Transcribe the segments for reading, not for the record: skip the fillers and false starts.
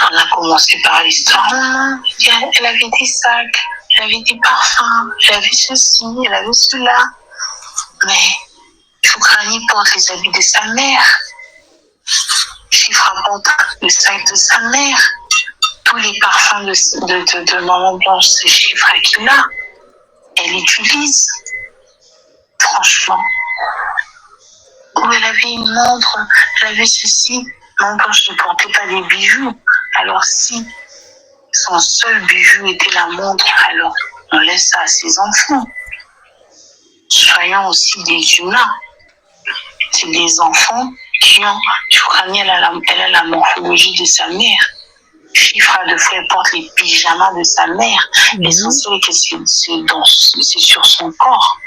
On a commencé par l'histoire. Elle avait des sacs, elle avait des parfums, elle avait ceci, elle avait cela. Mais Choukrani porte les habits de sa mère. Chifra porte le sac de sa mère. Tous les parfums de Maman Blanche, c'est Chifra qui l'a. Elle utilise. Franchement. Où elle avait une montre, elle avait ceci. Maman Blanche ne portait pas des bijoux. Alors si son seul bijou était la montre, alors on laisse ça à ses enfants. Soyons aussi des humains. C'est des enfants qui ont... Choukrani, elle a la morphologie de sa mère. Chifra de fois, elle porte les pyjamas de sa mère. L'essentiel est que c'est sur son corps.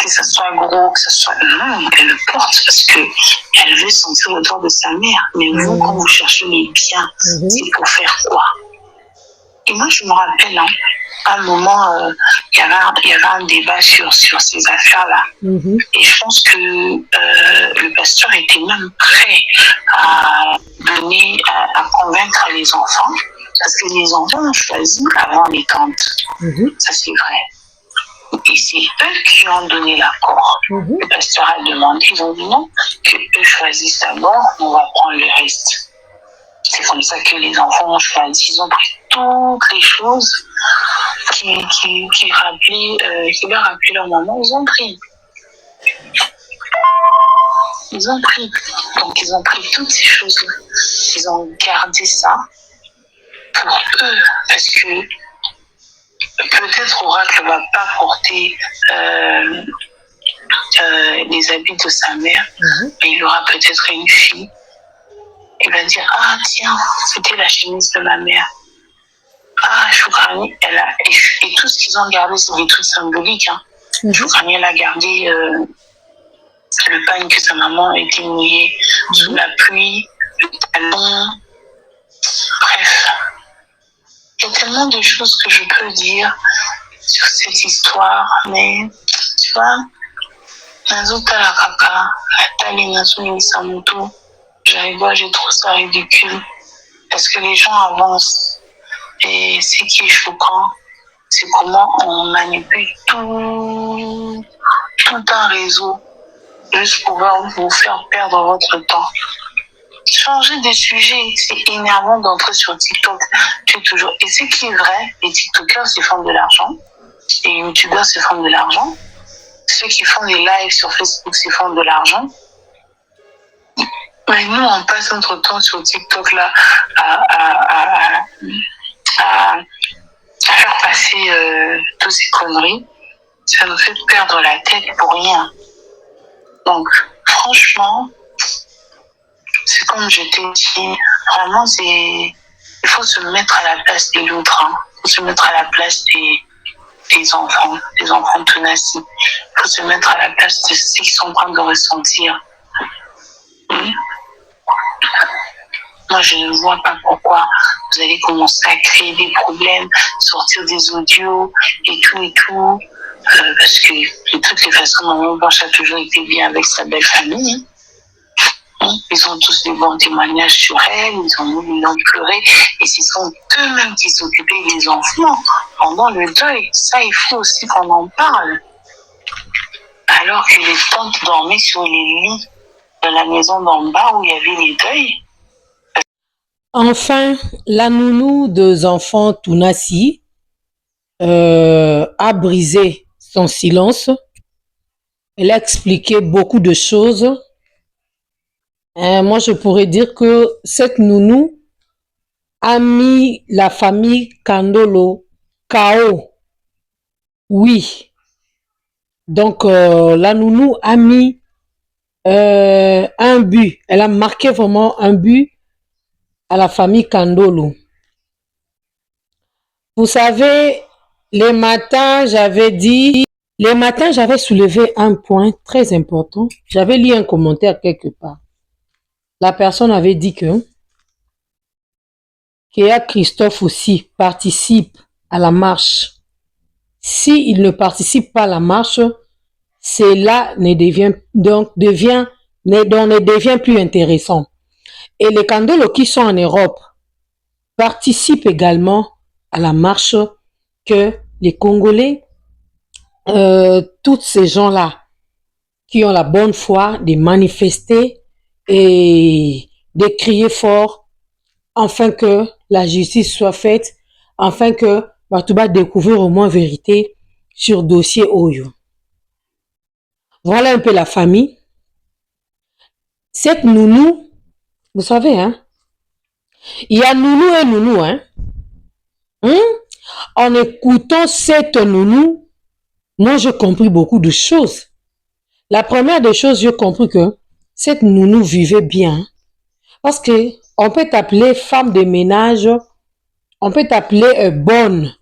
Que ça soit gros, que ça soit... Non, elle le porte parce qu'elle veut sentir l'odeur de sa mère. Mais vous, quand vous cherchez les biens, c'est pour faire quoi? Et moi, je me rappelle, à un moment, il y avait un débat sur ces affaires-là. Et je pense que le pasteur était même prêt à convaincre les enfants. Parce que les enfants ont choisi avant les tantes. Ça, c'est vrai. Et c'est eux qui ont donné l'accord. Le pasteur a demandé, ils ont dit non, qu'eux choisissent d'abord, on va prendre le reste. C'est comme ça que les enfants ont choisi. Ils ont pris toutes les choses qui leur rappelaient leur maman. Ils ont pris. Donc, ils ont pris toutes ces choses-là. Ils ont gardé ça pour eux. Parce que peut-être Oracle ne va pas porter les habits de sa mère, mais il aura peut-être une fille. Il va dire, ah tiens, c'était la chemise de ma mère. Ah, Choukrani, elle a... Et tout ce qu'ils ont gardé, c'est des trucs symboliques. Choukrani, elle a gardé le pagne que sa maman était mouillée sous la pluie, le talon. Bref, il y a tellement de choses que je peux dire sur cette histoire, mais tu vois, Nazuta la kaka, Atali Nazuni Samuto. J'ai trouvé ça ridicule parce que les gens avancent et ce qui est choquant, c'est comment on manipule tout un réseau juste pour vous faire perdre votre temps. Changer de sujet, c'est énervant d'entrer sur TikTok. Toujours. Et ce qui est vrai, les TikTokers se font de l'argent, les YouTubers se font de l'argent, ceux qui font des lives sur Facebook se font de l'argent. Mais nous, on passe notre temps sur TikTok là à faire passer toutes ces conneries. Ça nous fait perdre la tête pour rien. Donc, franchement, c'est comme je t'ai dit, vraiment, il faut se mettre à la place de l'autre. Il faut se mettre à la place des enfants Tunasi. Il faut se mettre à la place de ceux qui sont en train de ressentir. Moi, je ne vois pas pourquoi vous allez commencer à créer des problèmes, sortir des audios et tout. Parce que de toutes les façons, Maman Blanche a toujours été bien avec sa belle famille. Ils ont tous des bons témoignages sur elle, ils ont pleuré. Et ce sont eux-mêmes qui s'occupaient des enfants pendant le deuil. Ça, il faut aussi qu'on en parle. Alors que les tantes dormaient sur les lits de la maison d'en bas où il y avait les deuils. Enfin, la nounou des enfants Tunasi a brisé son silence. Elle a expliqué beaucoup de choses. Moi, je pourrais dire que cette nounou a mis la famille Kandolo KO. Oui. Donc, la nounou a mis un but. Elle a marqué vraiment un but à la famille Kandolo. Vous savez, les matins, j'avais soulevé un point très important. J'avais lu un commentaire quelque part. La personne avait dit que Kéa Christophe aussi participe à la marche. S'il ne participe pas à la marche, cela ne devient plus intéressant. Et les Kandolos qui sont en Europe participent également à la marche que les Congolais, tous ces gens-là qui ont la bonne foi de manifester et de crier fort afin que la justice soit faite, afin que Batouba découvre au moins vérité sur dossier Oyo. Voilà un peu la famille. Cette nounou, vous savez, hein, il y a nounou et nounou, hein. En écoutant cette nounou, moi j'ai compris beaucoup de choses. La première des choses, j'ai compris que cette nounou vivait bien. Parce que on peut t'appeler femme de ménage, on peut t'appeler bonne.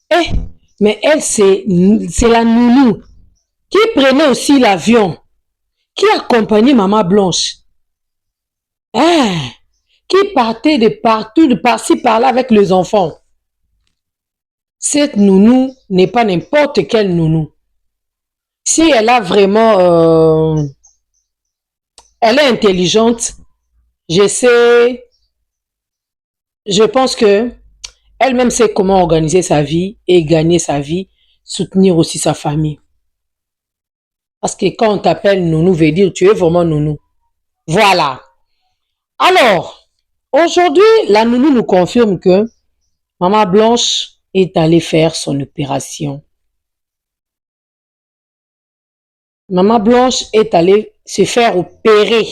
Eh, mais elle, c'est la nounou qui prenait aussi l'avion, qui accompagnait Maman Blanche. Eh, qui partait de partout, de par-ci, par-là avec les enfants. Cette nounou n'est pas n'importe quelle nounou. Si elle a vraiment... elle est intelligente, je sais... Je pense que elle-même sait comment organiser sa vie et gagner sa vie, soutenir aussi sa famille. Parce que quand on t'appelle nounou, veut dire tu es vraiment nounou. Voilà. Alors, aujourd'hui, la nounou nous confirme que Maman Blanche est allée faire son opération. Maman Blanche est allée se faire opérer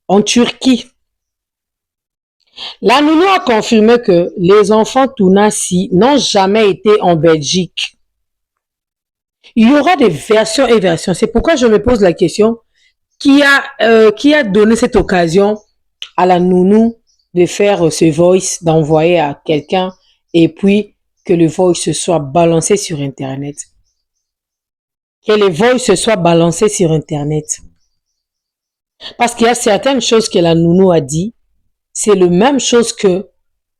en Turquie. La nounou a confirmé que les enfants Tounassi n'ont jamais été en Belgique. Il y aura des versions et versions. C'est pourquoi je me pose la question, qui a donné cette occasion à la nounou de faire ce voice, d'envoyer à quelqu'un et puis que le voice soit balancé sur Internet. Que le voice soit balancé sur Internet. Parce qu'il y a certaines choses que la nounou a dit, c'est la même chose que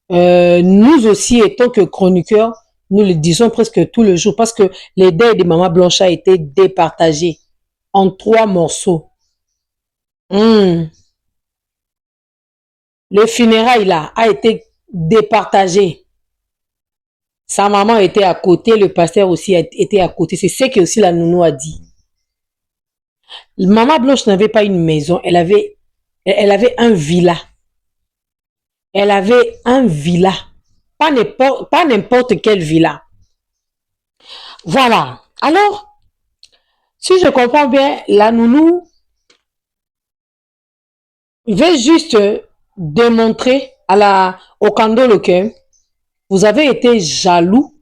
nous aussi, étant que chroniqueurs, nous le disons presque tous les jours parce que les deuils de Maman Blanche a été départagés en 3 morceaux. Le funérail là a été départagé. Sa maman était à côté, le pasteur aussi était à côté. C'est ce que aussi la nounou a dit. Maman Blanche n'avait pas une maison, elle avait un villa. Elle avait un villa. Pas n'importe quelle villa. Voilà. Alors, si je comprends bien, la nounou veut juste démontrer au Kandolo que vous avez été jaloux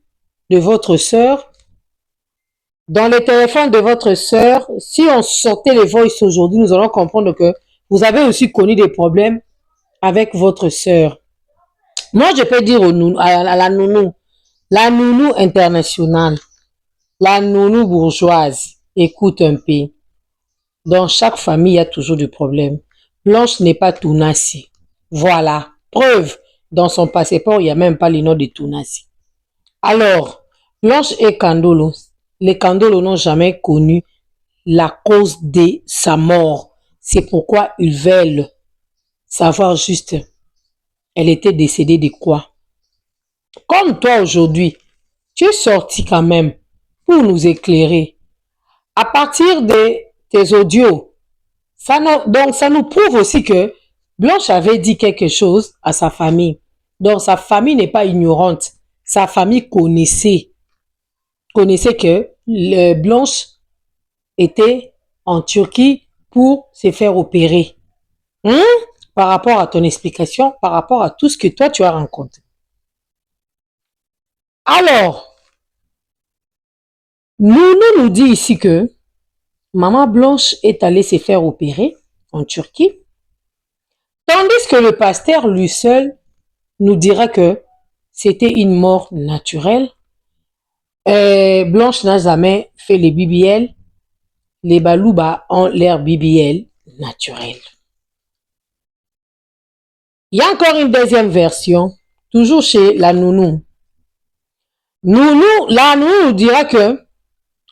de votre sœur. Dans le téléphone de votre sœur, si on sortait les voices aujourd'hui, nous allons comprendre que vous avez aussi connu des problèmes avec votre sœur. Moi, je peux dire à la nounou internationale, la nounou bourgeoise, écoute un peu. Dans chaque famille, il y a toujours des problèmes. Blanche n'est pas Tounassi. Voilà. Preuve, dans son passeport, il n'y a même pas le nom de Tounassi. Alors, Blanche et Kandolo, les Kandolos n'ont jamais connu la cause de sa mort. C'est pourquoi ils veulent savoir juste, elle était décédée de quoi? Comme toi aujourd'hui, tu es sorti quand même pour nous éclairer. À partir de tes audios, donc ça nous prouve aussi que Blanche avait dit quelque chose à sa famille. Donc sa famille n'est pas ignorante. Sa famille connaissait que Blanche était en Turquie pour se faire opérer. Par rapport à ton explication, par rapport à tout ce que toi tu as rencontré. Alors, Nounou nous dit ici que Maman Blanche est allée se faire opérer en Turquie, tandis que le pasteur lui seul nous dira que c'était une mort naturelle. Blanche n'a jamais fait les BBL. Les Balouba ont l'air BBL naturel. Il y a encore une deuxième version, toujours chez la nounou. La nounou nous dira que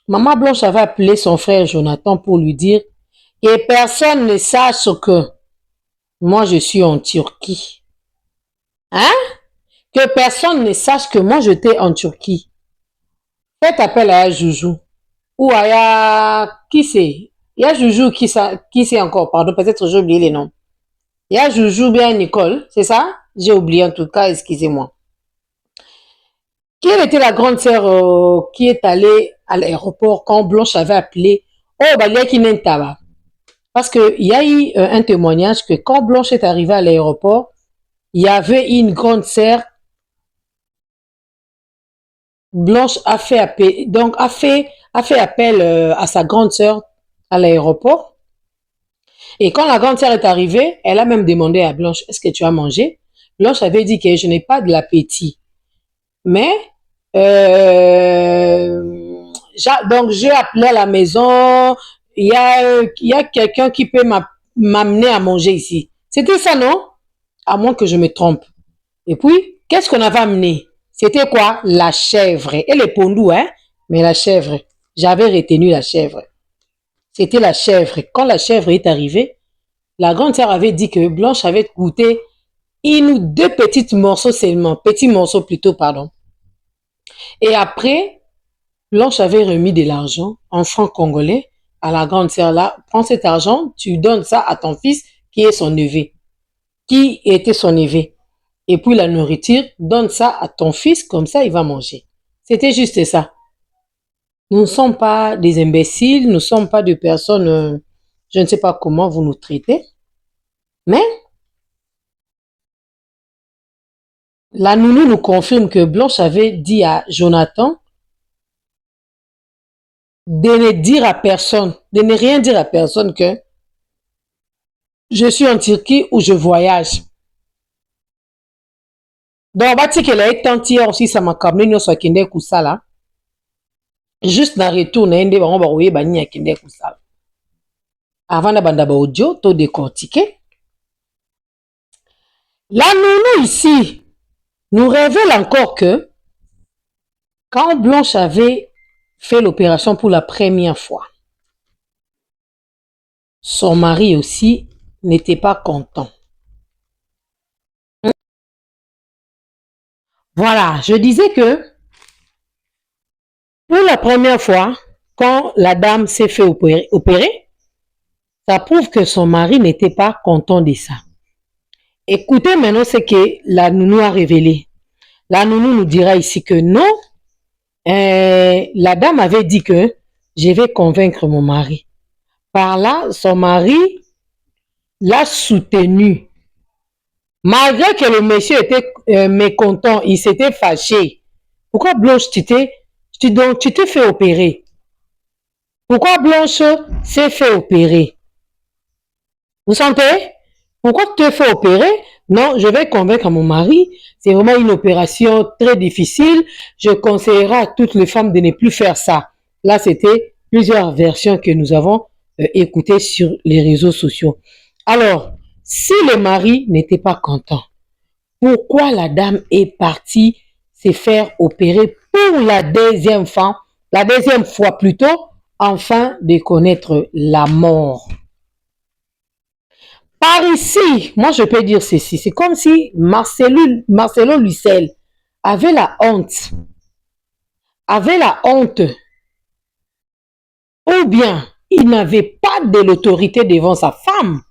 Maman Blanche avait appelé son frère Jonathan pour lui dire que personne ne sache que Moi, je suis en Turquie. Hein? Que personne ne sache que moi, j'étais en Turquie. Faites appel à Joujou. Ou à qui c'est? Il y a Joujou qui c'est encore, pardon, peut-être j'ai oublié les noms. Il y a Joujou bien Nicole, c'est ça? J'ai oublié en tout cas, excusez-moi. Quelle était la grande sœur qui est allée à l'aéroport quand Blanche avait appelé? Oh, bah, il y a qui n'est pas. Parce qu'il y a eu un témoignage que quand Blanche est arrivée à l'aéroport, il y avait une grande sœur. Blanche a fait appel, donc a fait appel à sa grande sœur à l'aéroport. Et quand la grande sœur est arrivée, elle a même demandé à Blanche, est-ce que tu as mangé? Blanche avait dit que je n'ai pas de l'appétit. Mais, donc j'ai appelé à la maison, il y a quelqu'un qui peut m'amener à manger ici. C'était ça, non? À moins que je me trompe. Et puis, qu'est-ce qu'on avait amené? C'était quoi? La chèvre. Et les pondous, hein? Mais la chèvre. J'avais retenu la chèvre. C'était la chèvre. Quand la chèvre est arrivée, la grande sœur avait dit que Blanche avait goûté une ou deux petits morceaux seulement. Petits morceaux plutôt, pardon. Et après, Blanche avait remis de l'argent en francs congolais à la grande sœur là. Prends cet argent, tu donnes ça à ton fils qui est son neveu. Qui était son neveu. Et puis la nourriture, donne ça à ton fils, comme ça il va manger. C'était juste ça. Nous ne sommes pas des imbéciles, nous ne sommes pas des personnes, je ne sais pas comment vous nous traitez, mais la nounou nous confirme que Blanche avait dit à Jonathan de ne dire à personne, de ne rien dire à personne que je suis en Turquie ou je voyage. Donc, bah, tu sais qu'elle a été hier aussi, ça m'a câblé, nous sommes à Kusala. Juste dans le retour, on va envoyer Bani à Kende Kusala. Avant de audio, tout décortiquer. La nounou ici nous révèle encore que quand Blanche avait fait l'opération pour la première fois, son mari aussi n'était pas content. Voilà, je disais que pour la première fois, quand la dame s'est fait opérer, ça prouve que son mari n'était pas content de ça. Écoutez maintenant ce que la nounou a révélé. La nounou nous dira ici que non, la dame avait dit que je vais convaincre mon mari. Par là, son mari l'a soutenu. Malgré que le monsieur était mécontent, il s'était fâché. Pourquoi Blanche, tu t'es fait opérer? Pourquoi Blanche s'est fait opérer? Vous sentez? Pourquoi tu te fais opérer? Non, je vais convaincre mon mari. C'est vraiment une opération très difficile. Je conseillerais à toutes les femmes de ne plus faire ça. Là, c'était plusieurs versions que nous avons écoutées sur les réseaux sociaux. Alors, si le mari n'était pas content, pourquoi la dame est partie se faire opérer pour la deuxième fois plutôt, afin de connaître la mort? Par ici, moi je peux dire ceci, c'est comme si Marcelo Lucel avait la honte, ou bien il n'avait pas de l'autorité devant sa femme.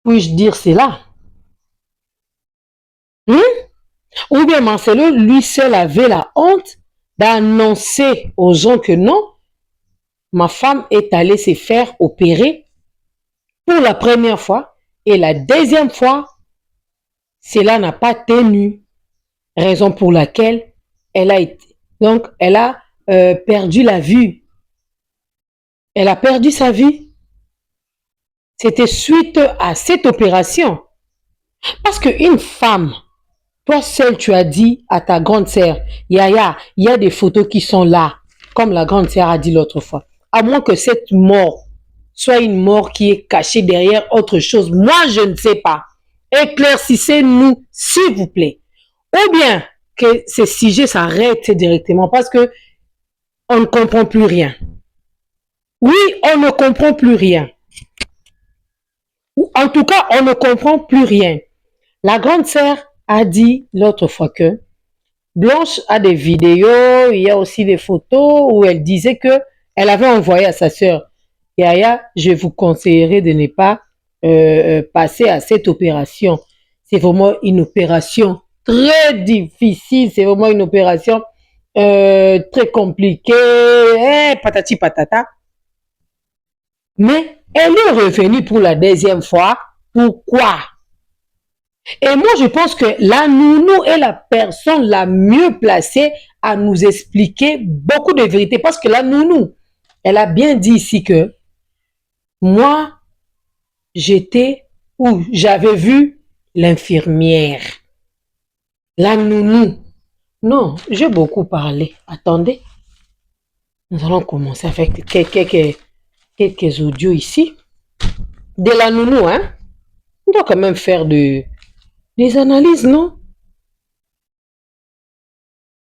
Puis-je dire cela? Ou bien Marcelo lui seul avait la honte d'annoncer aux gens que non, ma femme est allée se faire opérer pour la première fois et la deuxième fois, cela n'a pas tenu. Raison pour laquelle elle a perdu la vue. Elle a perdu sa vie. C'était suite à cette opération. Parce qu'une femme, toi seul, tu as dit à ta grande sœur, Yaya, il y a des photos qui sont là, comme la grande sœur a dit l'autre fois. À moins que cette mort soit une mort qui est cachée derrière autre chose. Moi, je ne sais pas. Éclaircissez-nous, s'il vous plaît. Ou bien que ces sujets s'arrêtent directement parce que on ne comprend plus rien. Oui, on ne comprend plus rien. En tout cas, on ne comprend plus rien. La grande sœur a dit l'autre fois que Blanche a des vidéos, il y a aussi des photos où elle disait que elle avait envoyé à sa sœur. Yaya, je vous conseillerais de ne pas passer à cette opération. C'est vraiment une opération très difficile, c'est vraiment une opération très compliquée, patati patata. Mais elle est revenue pour la deuxième fois. Pourquoi? Et moi, je pense que la nounou est la personne la mieux placée à nous expliquer beaucoup de vérités. Parce que la nounou, elle a bien dit ici que moi, j'étais où j'avais vu l'infirmière. La nounou. Non, j'ai beaucoup parlé. Attendez. Nous allons commencer avec quelques audios ici. De la nounou, hein. On doit quand même faire des analyses, non?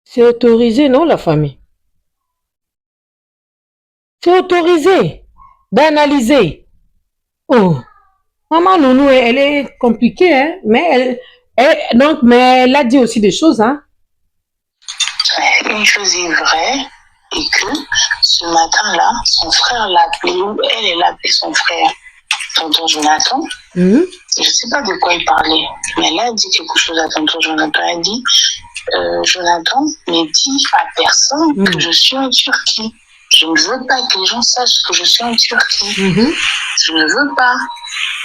C'est autorisé, non, la famille? C'est autorisé d'analyser. Oh, maman Nounou, elle est compliquée, hein? Mais elle a dit aussi des choses, hein? Une chose est vraie, et que ce matin-là, son frère l'a appelé, ou elle a appelé son frère, tonton Jonathan. Je ne sais pas de quoi il parlait, mais elle a dit quelque chose à tonton Jonathan. Elle a dit, Jonathan, ne dis à personne que je suis en Turquie. Je ne veux pas que les gens sachent que je suis en Turquie. Je ne veux pas.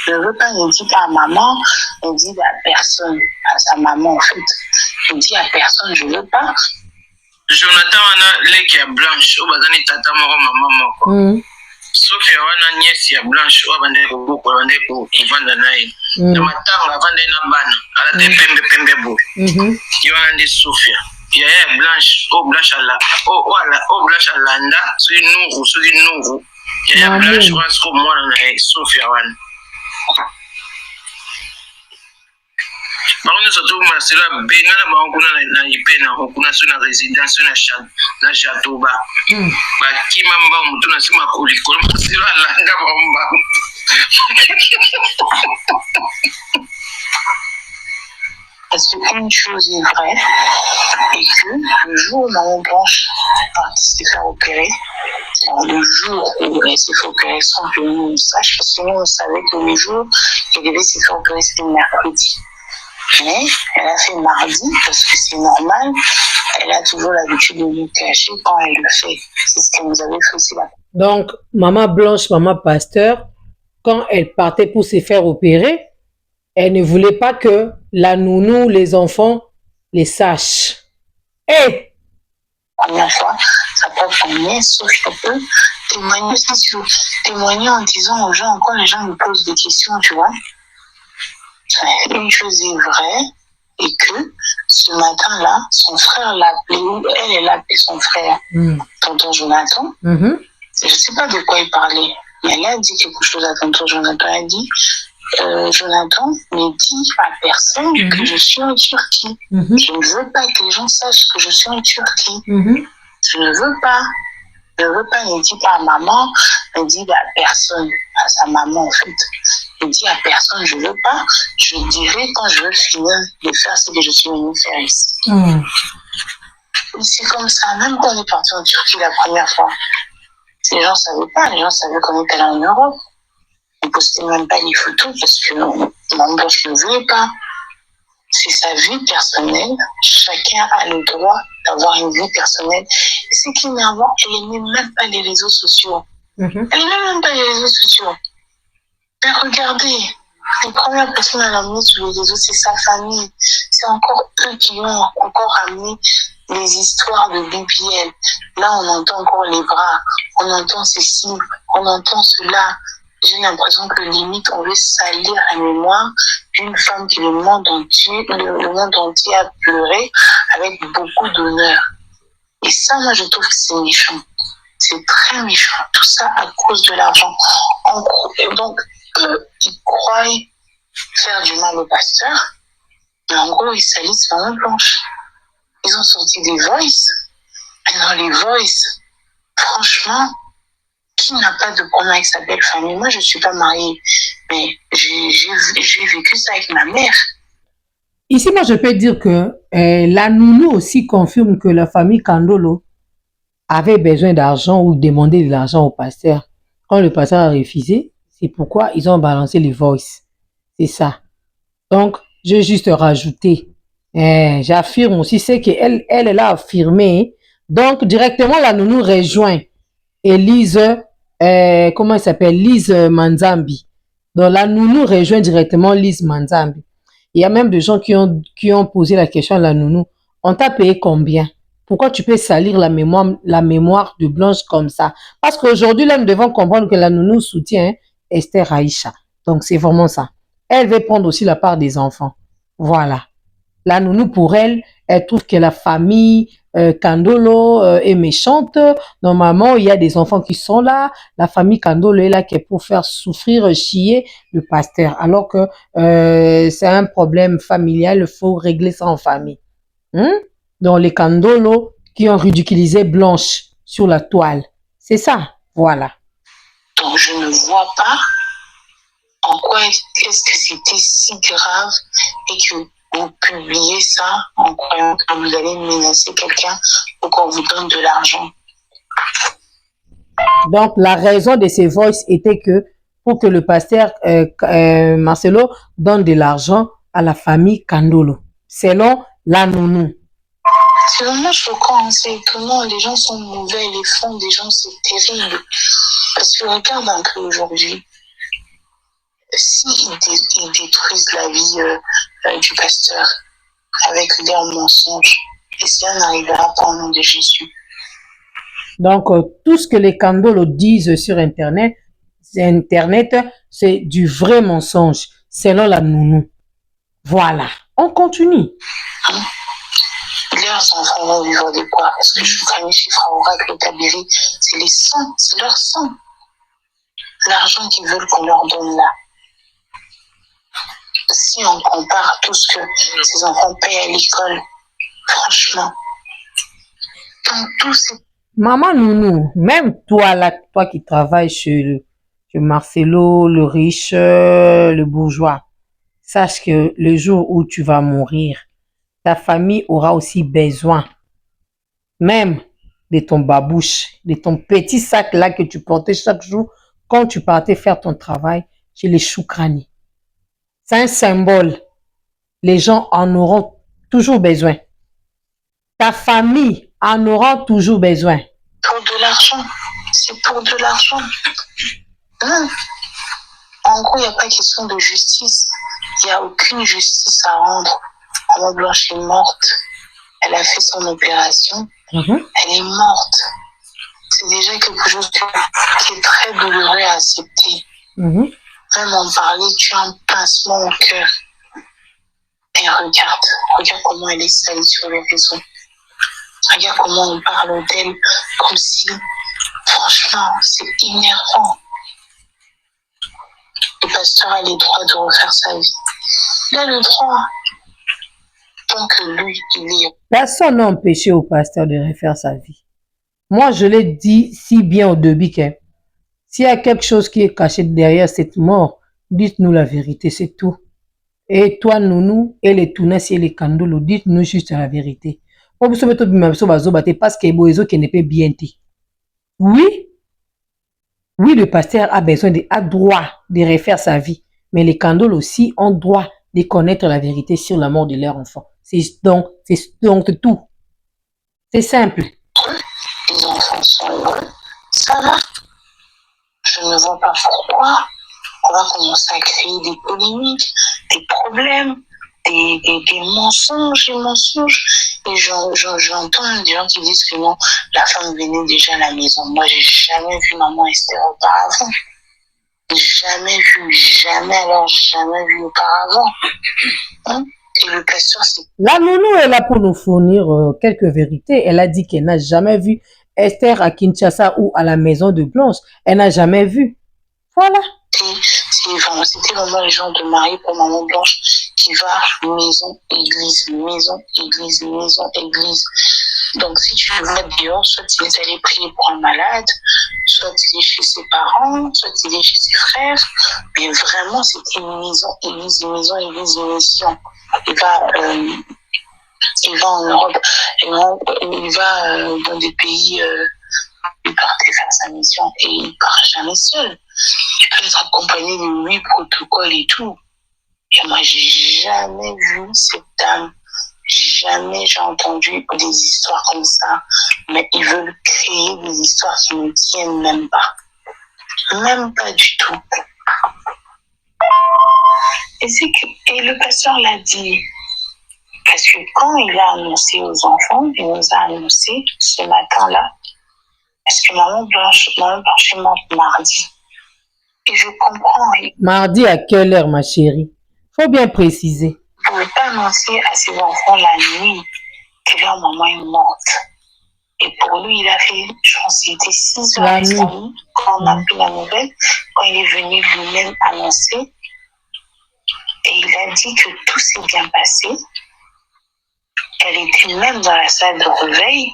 Je ne veux pas. Ne dis pas à maman. Ne dis à personne. À sa maman, en fait. Ne dis à personne. Je ne veux pas. Jonathan wana leki ya Blanche oyo bazani tata moko mama moko Sophia wana niesi ya Blanche oyo bande kobukola bande kovanda na ye na matanga avanda ye na bana alata pembe pembe boye ye wana nde Sophia yaya ya Blanche oyo Blanche alanda soki nuru yaya ya Blanche wana siko mwana na ye Sophia wana bango nyonso tomaselo abenga na bango kuna na ipena kuna so na résidence na jatoba bakima mbango motu na nsima kolikolo maselo alanga bambango Parce qu'une chose est vraie, et que le jour où Maman Blanche s'est fait opérer, le jour où elle s'est fait opérer sans que nous le sachions, parce que nous on savait que le jour qu'elle devait se faire opérer c'était mercredi. Mais elle a fait mardi parce que c'est normal. Elle a toujours l'habitude de nous cacher quand elle le fait. C'est ce qu'elle nous avait fait aussi là. Donc, Maman Blanche, Maman Pasteur, quand elle partait pour se faire opérer, elle ne voulait pas que la nounou, les enfants, les sachent. Et première fois, sa propre nièce, sauf qu'elle peut témoigner aussi, tu vois, témoigner en disant aux gens, quand les gens nous posent des questions, tu vois. Une chose est vraie, et que ce matin-là, son frère l'a appelé, ou elle a appelé son frère, tonton Jonathan. Je ne sais pas de quoi il parlait, mais elle a dit quelque chose à tonton Jonathan. Elle a dit, Jonathan, ne dis à personne que je suis en Turquie. Je ne veux pas que les gens sachent que je suis en Turquie. Je ne veux pas. Je ne veux pas, ne dis pas à maman, ne dis à personne, à sa maman en fait. Ne dis à personne, je ne veux pas. Je dirai quand je veux finir de faire ce que je suis venue faire ici. C'est comme ça, même quand on est parti en Turquie la première fois, les gens ne savaient pas, les gens savaient qu'on était allé en Europe. On ne postait même pas les photos parce que Maman Blanche ne voulait pas. C'est sa vie personnelle. Chacun a le droit d'avoir une vie personnelle. Et ce qui est énervant, elle n'aime même pas les réseaux sociaux. Elle n'aime même pas les réseaux sociaux. Mais regardez, les premières personnes à l'amener sur les réseaux, c'est sa famille. C'est encore eux qui ont encore amené les histoires de BBL. Là, on entend encore les bras, on entend ceci, on entend cela. J'ai l'impression que limite, on veut salir la mémoire d'une femme que le monde entier a pleuré avec beaucoup d'honneur. Et ça, moi, je trouve que c'est méchant. C'est très méchant. Tout ça à cause de l'argent. Donc, eux, ils croient faire du mal au pasteur, mais en gros, ils salissent Maman Blanche. Ils ont sorti des voices. Et dans les voices, franchement, qui n'a pas de problème avec sa belle famille? Moi, je ne suis pas mariée, Mais j'ai vécu ça avec ma mère. Ici, moi, je peux dire que la nounou aussi confirme que la famille Kandolo avait besoin d'argent ou demandait de l'argent au pasteur. Quand le pasteur a refusé, c'est pourquoi ils ont balancé les voice. C'est ça. Donc, je vais juste rajouter. J'affirme aussi, c'est qu'elle elle a affirmé. Donc, directement, la nounou rejoint Elise, comment elle s'appelle? Lise Manzambi. Donc, la nounou rejoint directement Lise Manzambi. Il y a même des gens qui ont posé la question à la nounou. On t'a payé combien? Pourquoi tu peux salir la mémoire de Blanche comme ça? Parce qu'aujourd'hui, là, nous devons comprendre que la nounou soutient Esther Aïcha. Donc, c'est vraiment ça. Elle veut prendre aussi la part des enfants. Voilà. La nounou, pour elle, elle trouve que la famille Kandolo est méchante. Normalement, il y a des enfants qui sont là. La famille Kandolo est là qui est pour faire souffrir, chier le pasteur. Alors que c'est un problème familial, il faut régler ça en famille. Donc, les Kandolo qui ont ridiculisé Blanche sur la toile. C'est ça, voilà. Donc, je ne vois pas en quoi est-ce que c'était si grave et que vous publiez ça en croyant que vous allez menacer quelqu'un pour qu'on vous donne de l'argent. Donc, la raison de ces voices était que pour que le pasteur Marcelo donne de l'argent à la famille Kandolo, selon la nounou. C'est vraiment choquant, c'est étonnant, les gens sont mauvais, les fonds des gens, c'est terrible. Parce que regarde un peu aujourd'hui, s'ils détruisent la vie du pasteur avec leurs mensonges, et ça n'arrivera pas au nom de Jésus. Donc, tout ce que les Kandolo disent sur Internet, c'est du vrai mensonge, selon la nounou. Voilà, on continue. Leurs enfants vont vivre de quoi? Parce que je suis famille chiffre à oracle, le Tabiri, c'est les sangs, c'est leur sang. L'argent qu'ils veulent qu'on leur donne là. Si on compare tout ce que ces enfants payent à l'école, franchement, dans tout ces... Maman Nounou, même toi là, toi qui travailles chez Marcelo, le riche, le bourgeois, sache que le jour où tu vas mourir, ta famille aura aussi besoin, même de ton babouche, de ton petit sac là que tu portais chaque jour quand tu partais faire ton travail chez les choukrani. C'est un symbole. Les gens en auront toujours besoin. Ta famille en aura toujours besoin. Pour de l'argent. C'est pour de l'argent. Non. En gros, il n'y a pas question de justice. Il n'y a aucune justice à rendre. Maman Blanche est morte. Elle a fait son opération. Elle est morte. C'est déjà quelque chose qui est très douloureux à accepter. Même en parler, tu as un pincement au cœur. Et regarde comment elle est salie sur les réseaux. Regarde comment on parle d'elle comme si, franchement, c'est énervant. Le pasteur a le droit de refaire sa vie. Il a le droit. Tant que lui, il est... Personne n'a empêché au pasteur de refaire sa vie. Moi, je l'ai dit si bien au début que s'il y a quelque chose qui est caché derrière cette mort, dites-nous la vérité, c'est tout. Et toi, Nounou, et les Tounas et les Kandolo, dites-nous juste la vérité. Parce que Boézo qui n'est pas bien dit. Oui, le pasteur a droit de refaire sa vie. Mais les Kandolo aussi ont droit de connaître la vérité sur la mort de leur enfant. C'est donc tout. C'est simple. Les enfants sont heureux. Ça va. Je ne vois pas pourquoi on va commencer à créer des polémiques, des problèmes, des mensonges, Et j'entends des gens qui disent que non, la femme venait déjà à la maison. Moi, j'ai jamais vu maman Esther auparavant. Jamais vu auparavant. Et le pasteur, c'est... La nounou est là pour nous fournir quelques vérités. Elle a dit qu'elle n'a jamais vu Esther à Kinshasa ou à la maison de Blanche. Elle n'a jamais vu. Voilà. C'était vraiment les gens de marier pour maman Blanche qui va maison, église, maison, église, maison, église. Donc, si tu le vois dehors, soit il est allé prier pour un malade, soit il est chez ses parents, soit il est chez ses frères. Mais vraiment, c'est une maison, église, mission. Il va en Europe, il va dans des pays, il partait faire sa mission et il ne part jamais seul. Il peut être accompagné de 8 protocoles et tout. Et moi, j'ai jamais vu cette dame. Jamais j'ai entendu des histoires comme ça, mais ils veulent créer des histoires qui ne tiennent même pas. Même pas du tout. Et le pasteur l'a dit, parce que quand il a annoncé aux enfants, il nous a annoncé ce matin-là, parce que maman Blanche est morte mardi. Et je comprends. Mardi à quelle heure, ma chérie? Faut bien préciser. Il ne pouvait pas annoncer à ses enfants la nuit que leur maman est morte. Et pour lui, il a fait, je pense qu'il était 6 heures la nuit quand on a pris la nouvelle, quand il est venu lui-même annoncer. Et il a dit que tout s'est bien passé. Elle était même dans la salle de réveil.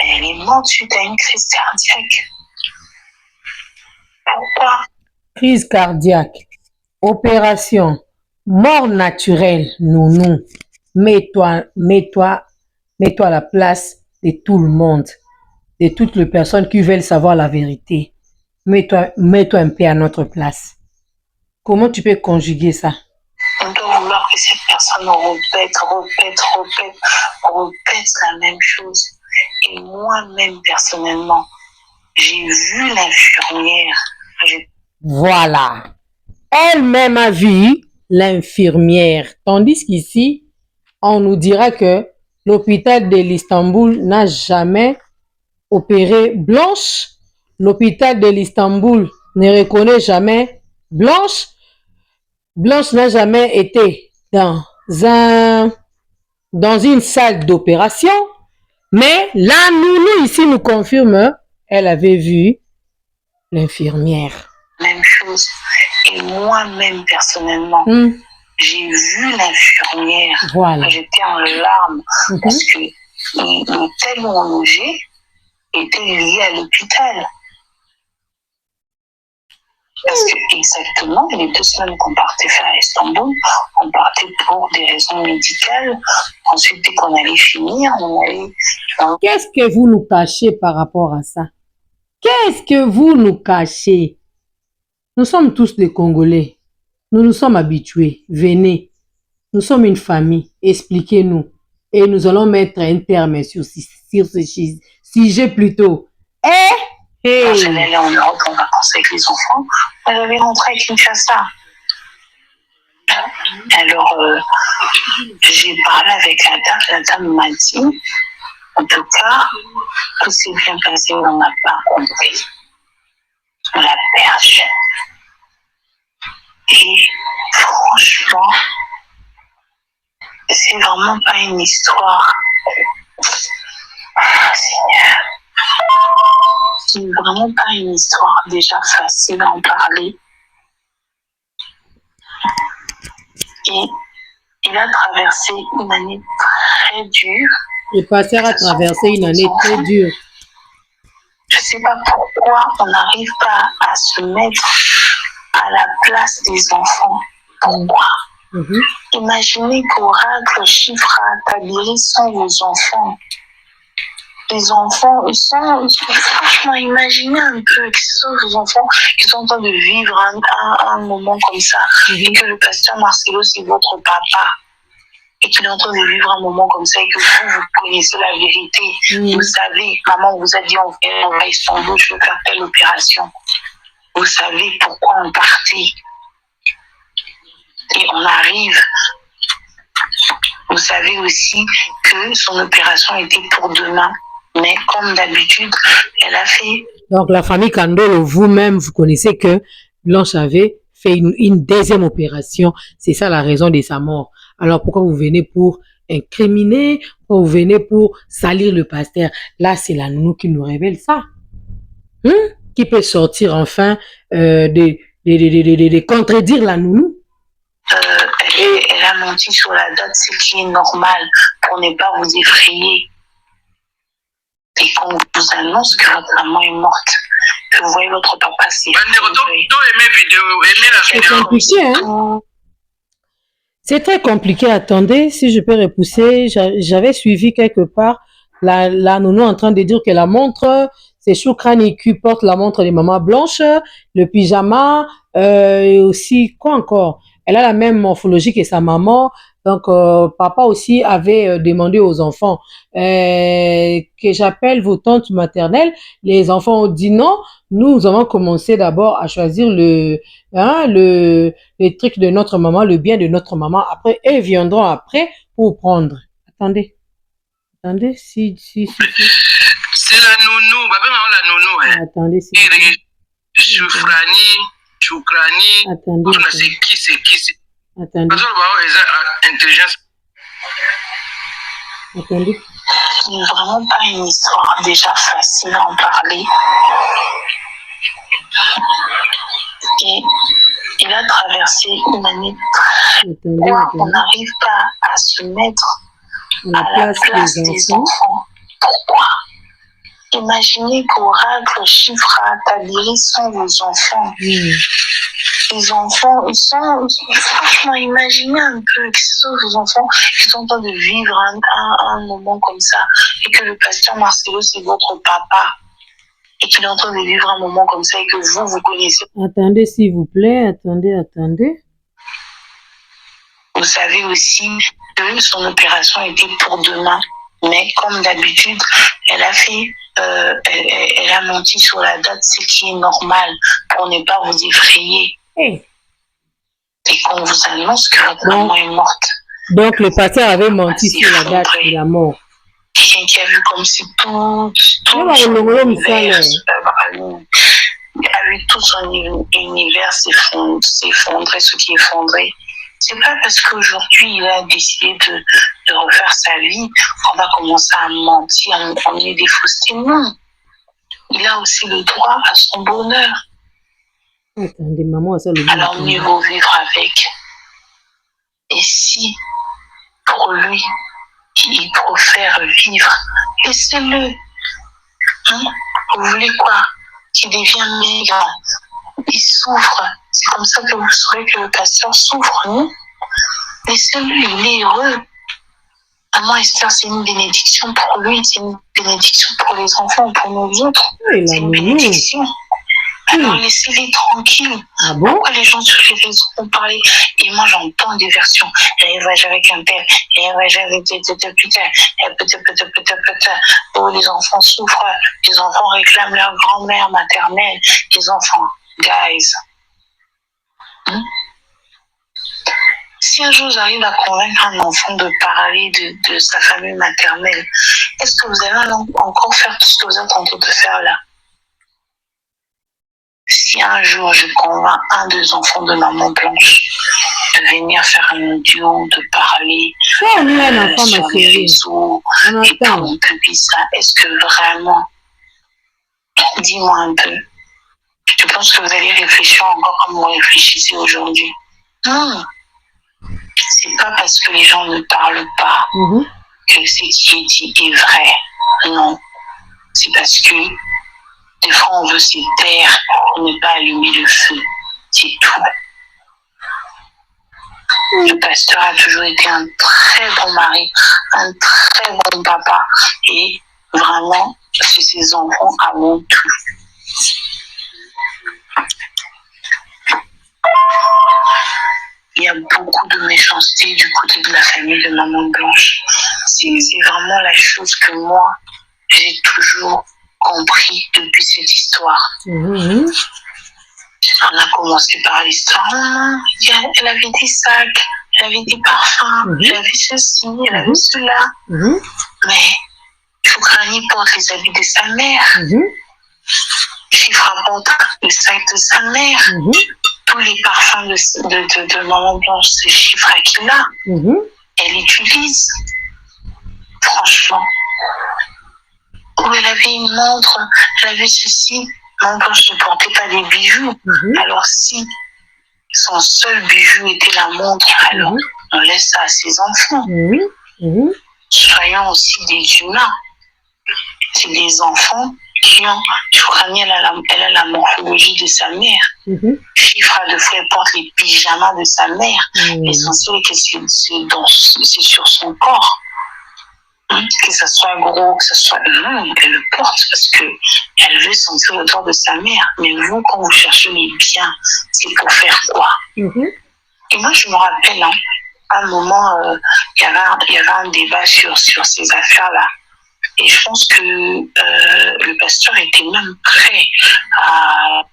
Mais elle est morte suite à une crise cardiaque. Pourquoi? Crise cardiaque, opération, mort naturelle, nounou. Mets-toi à la place de tout le monde, de toutes les personnes qui veulent savoir la vérité. Mets-toi un peu à notre place. Comment tu peux conjuguer ça? On doit vouloir que cette personne répète la même chose. Et moi-même, personnellement, j'ai vu l'infirmière. Voilà. Elle-même a vu l'infirmière. Tandis qu'ici, on nous dira que l'hôpital de l'Istanbul n'a jamais opéré Blanche. L'hôpital de l'Istanbul ne reconnaît jamais Blanche. Blanche n'a jamais été dans une salle d'opération. Mais la nounou ici nous confirme, elle avait vu l'infirmière. Même chose. Et moi-même, personnellement, j'ai vu l'infirmière. Voilà. J'étais en larmes parce que l'hôtel où on logeait était lié à l'hôpital. Parce que exactement, les 2 semaines qu'on partait faire à Istanbul, on partait pour des raisons médicales. Ensuite, dès qu'on allait finir, on allait... Qu'est-ce que vous nous cachez par rapport à ça? Qu'est-ce que vous nous cachez? Nous sommes tous des Congolais. Nous nous sommes habitués. Venez. Nous sommes une famille. Expliquez-nous. Et nous allons mettre un terme sur ce sujet plutôt. Quand j'allais aller en Europe en vacances avec les enfants, on allait rentrer à Kinshasa. Alors, j'ai parlé avec la dame m'a dit, en tout cas, tout s'est bien passé, on n'a pas compris. On l'a perdu. Et franchement, c'est vraiment pas une histoire. Seigneur. C'est vraiment pas une histoire déjà facile à en parler. Et il a traversé une année très dure. Le pasteur a traversé une année très dure. Je ne sais pas pourquoi on n'arrive pas à se mettre à la place des enfants. Pourquoi? Imaginez qu'Oracle, Chiffre, Tabiri sont vos enfants. Les enfants, ils sont franchement, imaginez un peu que ce sont vos enfants qui sont en train de vivre un moment comme ça, et que le pasteur Marcelo, c'est votre papa, et qu'il est en train de vivre un moment comme ça, et que vous connaissez la vérité. Vous savez, maman vous a dit, on va à Istanbul, je vais faire telle opération. Vous savez pourquoi on partait. Et on arrive. Vous savez aussi que son opération était pour demain. Mais comme d'habitude, elle a fait... Donc la famille Kandolo, vous-même, vous connaissez que Blanche avait fait une deuxième opération. C'est ça la raison de sa mort. Alors pourquoi vous venez pour incriminer, pourquoi vous venez pour salir le pasteur? Là, c'est la nounou qui nous révèle ça. Qui peut sortir enfin de contredire la nounou? Elle a menti sur la date, ce qui est normal, pour ne pas vous effrayer. et qu'on vous annonce que votre maman est morte, que vous voyez votre papa s'est C'est compliqué, hein? C'est très compliqué. Attendez, si je peux repousser, j'avais suivi quelque part la nounou en train de dire que la montre, c'est Choukrani qui porte la montre des mamans blanches, le pyjama, et aussi, quoi encore? Elle a la même morphologie que sa maman. Donc, papa aussi avait demandé aux enfants que j'appelle vos tantes maternelles. Les enfants ont dit non. Nous avons commencé d'abord à choisir les trucs de notre maman, le bien de notre maman. Après, eux viendront après pour prendre. Attendez, si. C'est la nounou, la nounou, hein. Attendez, si. Choufrani. Attendez. C'est qui. Attendez. Intelligence. Ce Attendez. n'est vraiment pas une histoire déjà facile à en parler. Et il a traversé une année. Pourquoi on n'arrive pas à se mettre à la place des enfants? Pourquoi? Imaginez qu'Oracle, Chiffra, Tabiri sont vos enfants. Les enfants, ils sont, franchement, imaginez un peu que ce sont vos enfants qui sont en train de vivre un moment comme ça et que le pasteur Marcelo, c'est votre papa et qu'il est en train de vivre un moment comme ça et que vous connaissez. Attendez, s'il vous plaît, attendez. Vous savez aussi que son opération était pour demain, mais comme d'habitude, elle a menti sur la date, ce qui est normal pour ne pas vous effrayer. Et qu'on vous annonce que votre maman est morte. Donc le pasteur avait menti sur la date de la mort. Quelqu'un qui a vu comme si tout son univers s'effondrait, ce qui effondrait. C'est pas parce qu'aujourd'hui il a décidé de refaire sa vie qu'on va commencer à mentir, en lieu des faussetés. Non. Il a aussi le droit à son bonheur. Attendez, maman, ça le alors mieux vaut vivre avec. Et si pour lui, il préfère vivre, laissez-le. Vous voulez quoi? Qu'il devienne maigre, il souffre. C'est comme ça que vous saurez que le pasteur souffre, non? Laissez-le, il est heureux. Maman Esther, c'est une bénédiction pour lui, c'est une bénédiction pour les enfants, pour nous autres. C'est une bénédiction. Alors laissez-les tranquilles. Ah bon? Pourquoi les gens sur les réseaux vont parler? Et moi j'entends des versions. Elle va avec un tel, elle va avec oh, les enfants souffrent, les enfants réclament leur grand-mère maternelle, les enfants, guys. Si un jour j'arrive à convaincre un enfant de parler de sa famille maternelle, est-ce que vous allez encore faire tout ce que vous êtes en train de faire là? Si un jour je convainc un des enfants de maman blanche de venir faire un audio, de parler sur les réseaux et pour on publie ça, est-ce que vraiment, dis-moi un peu, je pense que vous allez réfléchir encore comme vous réfléchissez aujourd'hui. Non, c'est pas parce que les gens ne parlent pas que ce qui est dit est vrai. Non, c'est parce que des fois, on veut se taire pour ne pas allumer le feu. C'est tout. Le pasteur a toujours été un très bon mari, un très bon papa. Et vraiment, c'est ses enfants avant tout. Il y a beaucoup de méchanceté du côté de la famille de maman blanche. C'est vraiment la chose que moi, j'ai toujours compris depuis cette histoire. On a commencé par l'histoire. Elle avait des sacs, elle avait des parfums, elle avait ceci, elle avait cela. Mais Choukrani porte les habits de sa mère. Chifra porte le sac de sa mère. Tous les parfums de maman blanche, c'est Chifra qui l'a. Elle utilise. Franchement. Où elle avait une montre, elle avait ceci. Maman blanche ne portait pas des bijoux. Alors si son seul bijou était la montre, alors on laisse ça à ses enfants. Soyons aussi des humains. c'est des enfants qui ont, Choukani, elle a la morphologie de sa mère. Chiffre de fois, elle porte les pyjamas de sa mère. L'essentiel est que c'est sur son corps. Que ça soit gros, que ça soit... Non, elle le porte parce qu'elle veut sentir l'odeur de sa mère. Mais vous, quand vous cherchez les biens, c'est pour faire quoi? Et moi, je me rappelle, à un moment, il y avait un débat sur ces affaires-là. Et je pense que le pasteur était même prêt à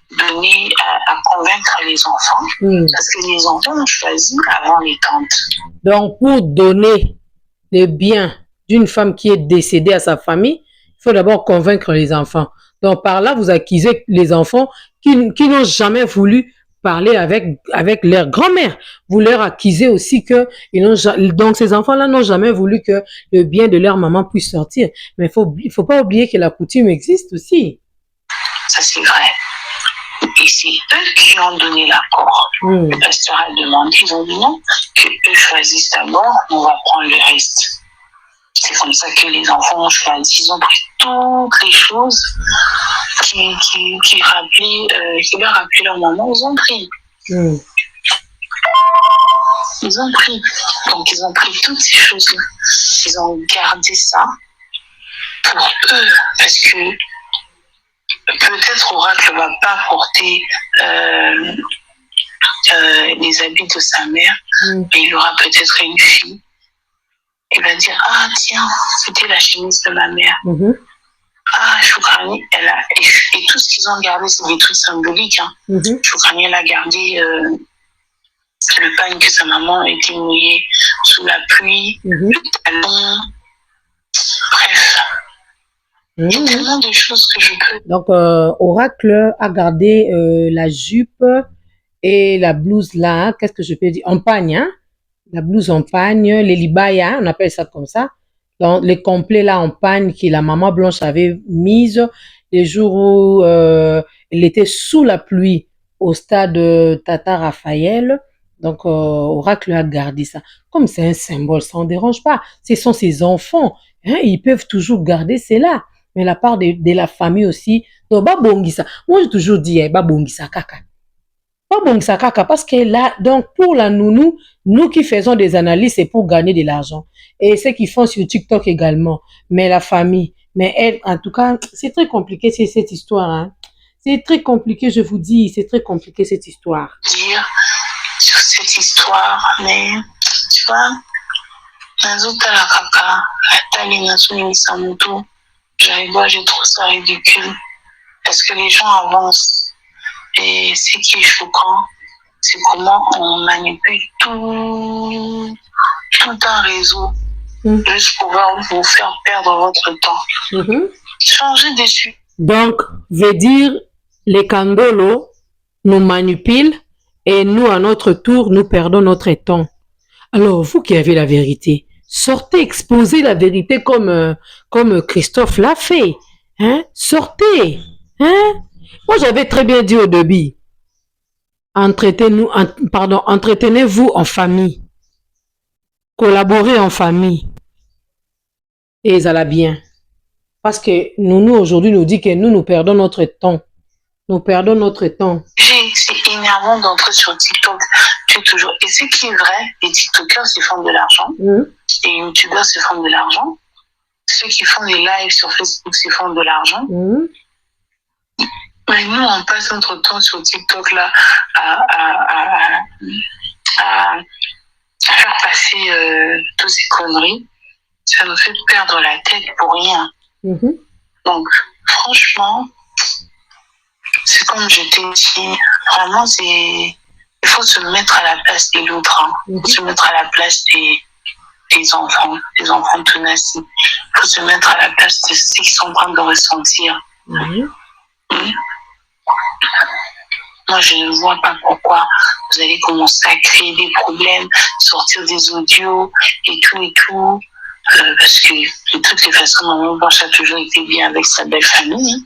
convaincre les enfants, parce que les enfants ont choisi avant les tantes. Donc, pour donner les biens d'une femme qui est décédée à sa famille, il faut d'abord convaincre les enfants. Donc, par là, vous accusez les enfants qui n'ont jamais voulu parler avec leur grand-mère. Vous leur accusez aussi que donc ces enfants-là n'ont jamais voulu que le bien de leur maman puisse sortir. Mais il faut pas oublier que la coutume existe aussi. Ça, c'est vrai. Et c'est eux qui ont donné l'accord. Le pasteur a demandé, ils ont dit non, qu'eux choisissent d'abord, on va prendre le reste. C'est comme ça que les enfants ont choisi. Ils ont pris toutes les choses qui leur rappelaient leur maman. Ils ont pris. Ils ont pris. Donc, ils ont pris toutes ces choses-là. Ils ont gardé ça pour eux. Parce que peut-être Oracle ne va pas porter les habits de sa mère, mais il aura peut-être une fille. Il va dire, ah tiens, c'était la chemise de ma mère. Ah, Choukani, et tout ce qu'ils ont gardé, c'est des trucs symboliques. Choukani, elle a gardé le pagne que sa maman était mouillée sous la pluie, le talon, bref. Il y a tellement de choses que je peux... Donc, Oracle a gardé la jupe et la blouse là, qu'est-ce que je peux dire? En pagne, hein? La blouse en pagne, les libaya, on appelle ça comme ça. Donc, les complets là en pagne que la maman Blanche avait mise les jours où elle était sous la pluie au stade Tata Raphaël. Donc, Oracle a gardé ça. Comme c'est un symbole, ça ne dérange pas. Ce sont ses enfants. Hein, ils peuvent toujours garder cela. Mais la part de la famille aussi. Donc, babongisa. Moi, j'ai toujours dit, babongisa kaka. Babongisa kaka, parce que là, donc, pour la nounou, nous qui faisons des analyses, c'est pour gagner de l'argent. Et ceux qui font sur TikTok également. Mais la famille. Mais elle, en tout cas, c'est très compliqué, cette histoire. Hein. C'est très compliqué, je vous dis. C'est très compliqué, cette histoire. Dire sur cette histoire, mais, tu vois, je trouve ça ridicule. Parce que les gens avancent. Et ce qui est choquant, c'est comment on manipule tout un réseau juste pour vous faire perdre votre temps. Changez dessus. Donc, veut dire, les Kandolo nous manipulent et nous, à notre tour, nous perdons notre temps. Alors, vous qui avez la vérité, sortez, exposez la vérité comme Christophe l'a fait. Hein? Sortez. Hein? Moi, j'avais très bien dit au début, entretenez-vous en famille. Collaborez en famille. Et ça va bien. Parce que nous aujourd'hui, nous dit que nous perdons notre temps. Nous perdons notre temps. C'est énervant d'entrer sur TikTok. Toujours. Et ce qui est vrai, les TikTokers se font de l'argent. Les YouTubers se font de l'argent. Ceux qui font des lives sur Facebook se font de l'argent. Mais nous, on passe notre temps sur TikTok là à faire passer toutes ces conneries. Ça nous fait perdre la tête pour rien. Donc, franchement, c'est comme je t'ai dit, vraiment, il faut se mettre à la place des l'autre. Il faut se mettre à la place des enfants tenaces. Il faut se mettre à la place de ceux qui sont en train de ressentir. Moi, je ne vois pas pourquoi vous allez commencer à créer des problèmes, sortir des audios et tout. Parce que de toutes les façons, Maman Blanche a toujours été bien avec sa belle famille.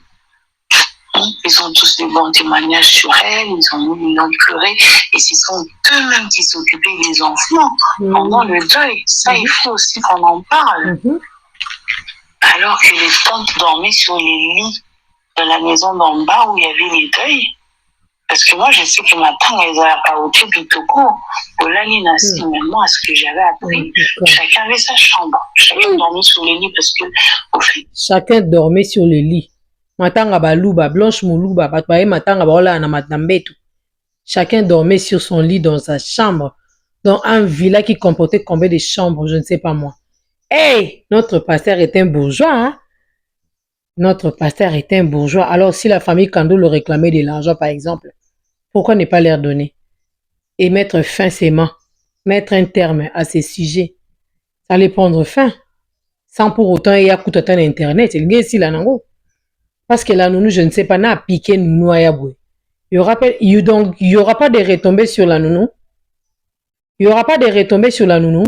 Ils ont tous des bons témoignages sur elle, ils ont pleuré, et ce sont eux-mêmes qui s'occupaient des enfants pendant le deuil. Ça, il faut aussi qu'on en parle. alors que les tantes dormaient sur les lits de la maison d'en bas où il y avait les deuils. Parce que moi, je sais que ma tante, elle a pas au Bitoko, au Lalinasi, mais moi, ce que j'avais appris, chacun avait sa chambre. Chacun dormait sur les lits parce que, au fait. Chacun dormait sur le lit. Matanga baluba, blanche moulouba, batwaye matanga baola na matambetu. Chacun dormait sur son lit dans sa chambre, dans un villa qui comportait combien de chambres, je ne sais pas moi. Hey, notre pasteur est un bourgeois, hein? Notre pasteur est un bourgeois. Alors, si la famille Kando le réclamait de l'argent, par exemple, pourquoi ne pas leur donner? Et mettre fin seulement, mettre un terme à ces sujets. Ça allait prendre fin. Sans pour autant, il y a tout à Internet. Il y a ici là, parce que là, nous, je ne sais pas, n'a piqué nous à Yaboué. Il y aura pas de retombées sur la nounou. Il n'y aura pas de retombées sur la nounou.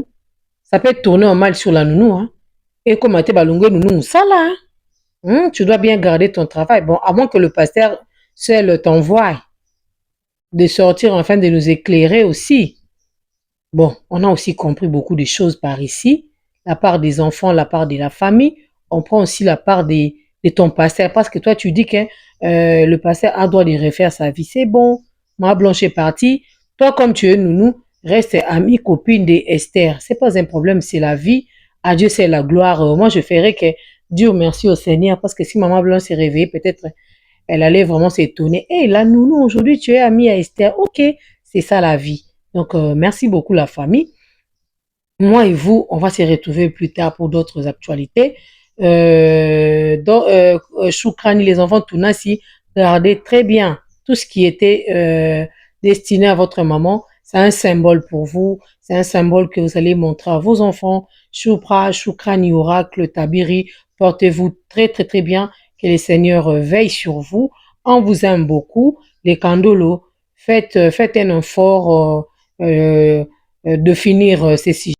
Ça peut tourner en mal sur la nounou. Hein. Et comme tu as nounou, ça là. Hein? Tu dois bien garder ton travail. Bon, à moins que le pasteur seul t'envoie de sortir afin de nous éclairer aussi. Bon, on a aussi compris beaucoup de choses par ici. La part des enfants, la part de la famille. On prend aussi la part de ton pasteur. Parce que toi, tu dis que le pasteur a droit de refaire sa vie. C'est bon. Ma Blanche est partie. Toi, comme tu es nounou, reste amie, copine d'Esther. C'est pas un problème, c'est la vie. À Dieu, c'est la gloire. Moi, je ferais que Dieu merci au Seigneur. Parce que si Maman Blanche s'est réveillée, peut-être elle allait vraiment s'étonner. Hé, la nounou, aujourd'hui, tu es amie à Esther. Ok, c'est ça la vie. Donc, merci beaucoup la famille. Moi et vous, on va se retrouver plus tard pour d'autres actualités. Choukrani, les enfants, Tounasi, regardez très bien tout ce qui était destiné à votre maman. C'est un symbole pour vous. C'est un symbole que vous allez montrer à vos enfants. Choupra, Choukrani, Oracle, Tabiri, portez-vous très, très, très bien. Que les seigneurs veillent sur vous. On vous aime beaucoup. Les Kandolo, faites un effort de finir ces sujets.